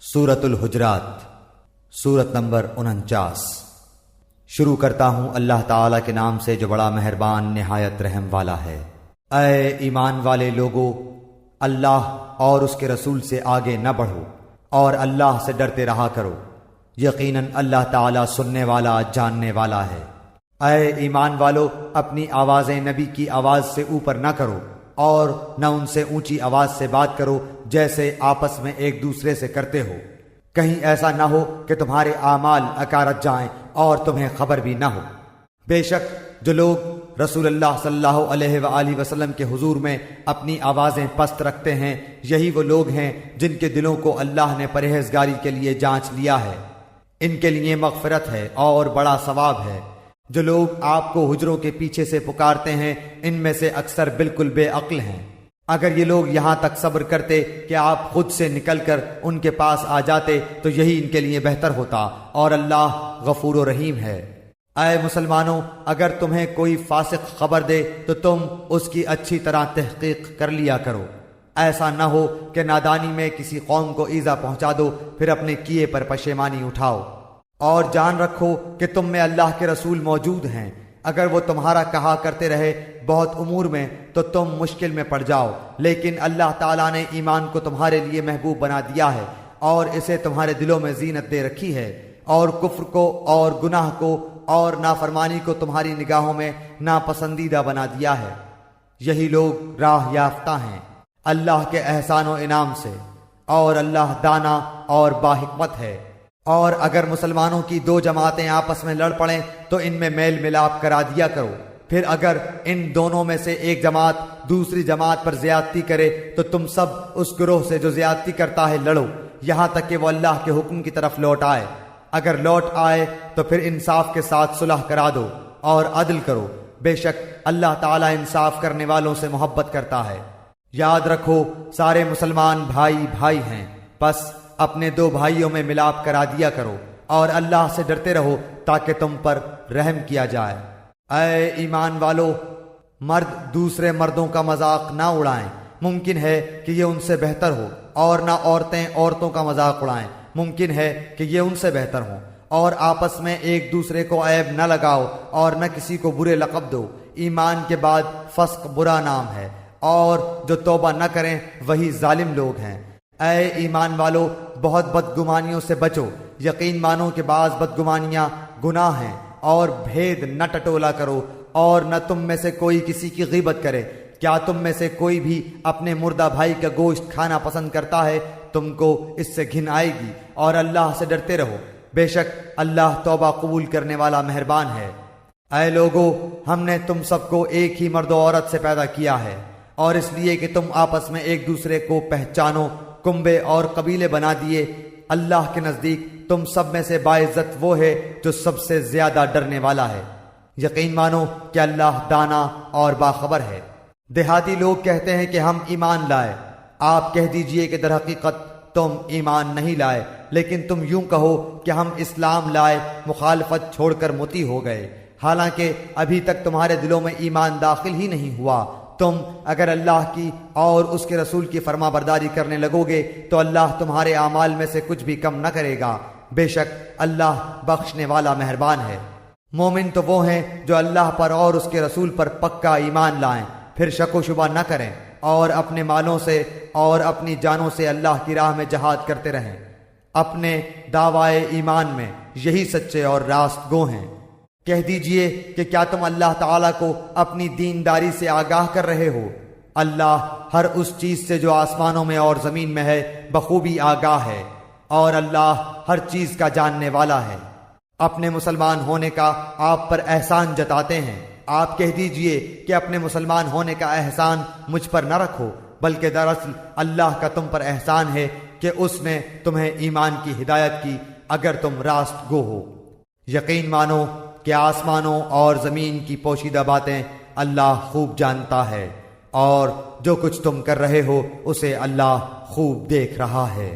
سورۃ الحجرات، سورت نمبر 49۔ شروع کرتا ہوں اللہ تعالیٰ کے نام سے جو بڑا مہربان نہایت رحم والا ہے۔ اے ایمان والے لوگو، اللہ اور اس کے رسول سے آگے نہ بڑھو اور اللہ سے ڈرتے رہا کرو، یقیناً اللہ تعالیٰ سننے والا جاننے والا ہے۔ اے ایمان والو، اپنی آوازیں نبی کی آواز سے اوپر نہ کرو اور نہ ان سے اونچی آواز سے بات کرو جیسے آپس میں ایک دوسرے سے کرتے ہو، کہیں ایسا نہ ہو کہ تمہارے اعمال اکارت جائیں اور تمہیں خبر بھی نہ ہو۔ بے شک جو لوگ رسول اللہ صلی اللہ علیہ وآلہ وسلم کے حضور میں اپنی آوازیں پست رکھتے ہیں، یہی وہ لوگ ہیں جن کے دلوں کو اللہ نے پرہیزگاری کے لیے جانچ لیا ہے، ان کے لیے مغفرت ہے اور بڑا ثواب ہے۔ جو لوگ آپ کو حجروں کے پیچھے سے پکارتے ہیں، ان میں سے اکثر بالکل بے عقل ہیں۔ اگر یہ لوگ یہاں تک صبر کرتے کہ آپ خود سے نکل کر ان کے پاس آ جاتے تو یہی ان کے لیے بہتر ہوتا، اور اللہ غفور و رحیم ہے۔ اے مسلمانوں، اگر تمہیں کوئی فاسق خبر دے تو تم اس کی اچھی طرح تحقیق کر لیا کرو، ایسا نہ ہو کہ نادانی میں کسی قوم کو ایذا پہنچا دو پھر اپنے کیے پر پشیمانی اٹھاؤ۔ اور جان رکھو کہ تم میں اللہ کے رسول موجود ہیں، اگر وہ تمہارا کہا کرتے رہے بہت امور میں تو تم مشکل میں پڑ جاؤ، لیکن اللہ تعالیٰ نے ایمان کو تمہارے لیے محبوب بنا دیا ہے اور اسے تمہارے دلوں میں زینت دے رکھی ہے، اور کفر کو اور گناہ کو اور نافرمانی کو تمہاری نگاہوں میں ناپسندیدہ بنا دیا ہے۔ یہی لوگ راہ یافتہ ہیں اللہ کے احسان و انعام سے، اور اللہ دانا اور باحکمت ہے۔ اور اگر مسلمانوں کی دو جماعتیں آپس میں لڑ پڑیں تو ان میں میل ملاپ کرا دیا کرو، پھر اگر ان دونوں میں سے ایک جماعت دوسری جماعت پر زیادتی کرے تو تم سب اس گروہ سے جو زیادتی کرتا ہے لڑو، یہاں تک کہ وہ اللہ کے حکم کی طرف لوٹ آئے۔ اگر لوٹ آئے تو پھر انصاف کے ساتھ صلح کرا دو اور عدل کرو، بے شک اللہ تعالیٰ انصاف کرنے والوں سے محبت کرتا ہے۔ یاد رکھو سارے مسلمان بھائی بھائی ہیں، بس اپنے دو بھائیوں میں ملاپ کرا دیا کرو اور اللہ سے ڈرتے رہو تاکہ تم پر رحم کیا جائے۔ اے ایمان والو، مرد دوسرے مردوں کا مذاق نہ اڑائیں، ممکن ہے کہ یہ ان سے بہتر ہو، اور نہ عورتیں عورتوں کا مذاق اڑائیں، ممکن ہے کہ یہ ان سے بہتر ہوں۔ اور آپس میں ایک دوسرے کو عیب نہ لگاؤ اور نہ کسی کو برے لقب دو، ایمان کے بعد فسق برا نام ہے، اور جو توبہ نہ کریں وہی ظالم لوگ ہیں۔ اے ایمان والو، بہت بدگمانیوں سے بچو، یقین مانو کہ بعض بدگمانیاں گناہ ہیں، اور بھید نہ ٹٹولا کرو، اور نہ تم میں سے کوئی کسی کی غیبت کرے۔ کیا تم میں سے کوئی بھی اپنے مردہ بھائی کا گوشت کھانا پسند کرتا ہے؟ تم کو اس سے گھن آئے گی، اور اللہ سے ڈرتے رہو، بے شک اللہ توبہ قبول کرنے والا مہربان ہے۔ اے لوگو، ہم نے تم سب کو ایک ہی مرد و عورت سے پیدا کیا ہے، اور اس لیے کہ تم آپس میں ایک دوسرے کو پہچانو، کنبے اور قبیلے بنا دیے۔ اللہ کے نزدیک تم سب میں سے باعزت وہ ہے جو سب سے زیادہ ڈرنے والا ہے۔ یقین مانو کہ اللہ دانا اور باخبر ہے۔ دیہاتی لوگ کہتے ہیں کہ ہم ایمان لائے، آپ کہہ دیجئے کہ در حقیقت تم ایمان نہیں لائے، لیکن تم یوں کہو کہ ہم اسلام لائے، مخالفت چھوڑ کر متی ہو گئے، حالانکہ ابھی تک تمہارے دلوں میں ایمان داخل ہی نہیں ہوا۔ تم اگر اللہ کی اور اس کے رسول کی فرما برداری کرنے لگو گے تو اللہ تمہارے اعمال میں سے کچھ بھی کم نہ کرے گا، بے شک اللہ بخشنے والا مہربان ہے۔ مومن تو وہ ہیں جو اللہ پر اور اس کے رسول پر پکا ایمان لائیں، پھر شک و شبہ نہ کریں، اور اپنے مالوں سے اور اپنی جانوں سے اللہ کی راہ میں جہاد کرتے رہیں۔ اپنے دعوائے ایمان میں یہی سچے اور راست گو ہیں۔ کہہ دیجئے کہ کیا تم اللہ تعالیٰ کو اپنی دینداری سے آگاہ کر رہے ہو؟ اللہ ہر اس چیز سے جو آسمانوں میں اور زمین میں ہے بخوبی آگاہ ہے، اور اللہ ہر چیز کا جاننے والا ہے۔ اپنے مسلمان ہونے کا آپ پر احسان جتاتے ہیں، آپ کہہ دیجئے کہ اپنے مسلمان ہونے کا احسان مجھ پر نہ رکھو، بلکہ دراصل اللہ کا تم پر احسان ہے کہ اس نے تمہیں ایمان کی ہدایت کی اگر تم راست گو ہو۔ یقین مانو کہ آسمانوں اور زمین کی پوشیدہ باتیں اللہ خوب جانتا ہے، اور جو کچھ تم کر رہے ہو اسے اللہ خوب دیکھ رہا ہے۔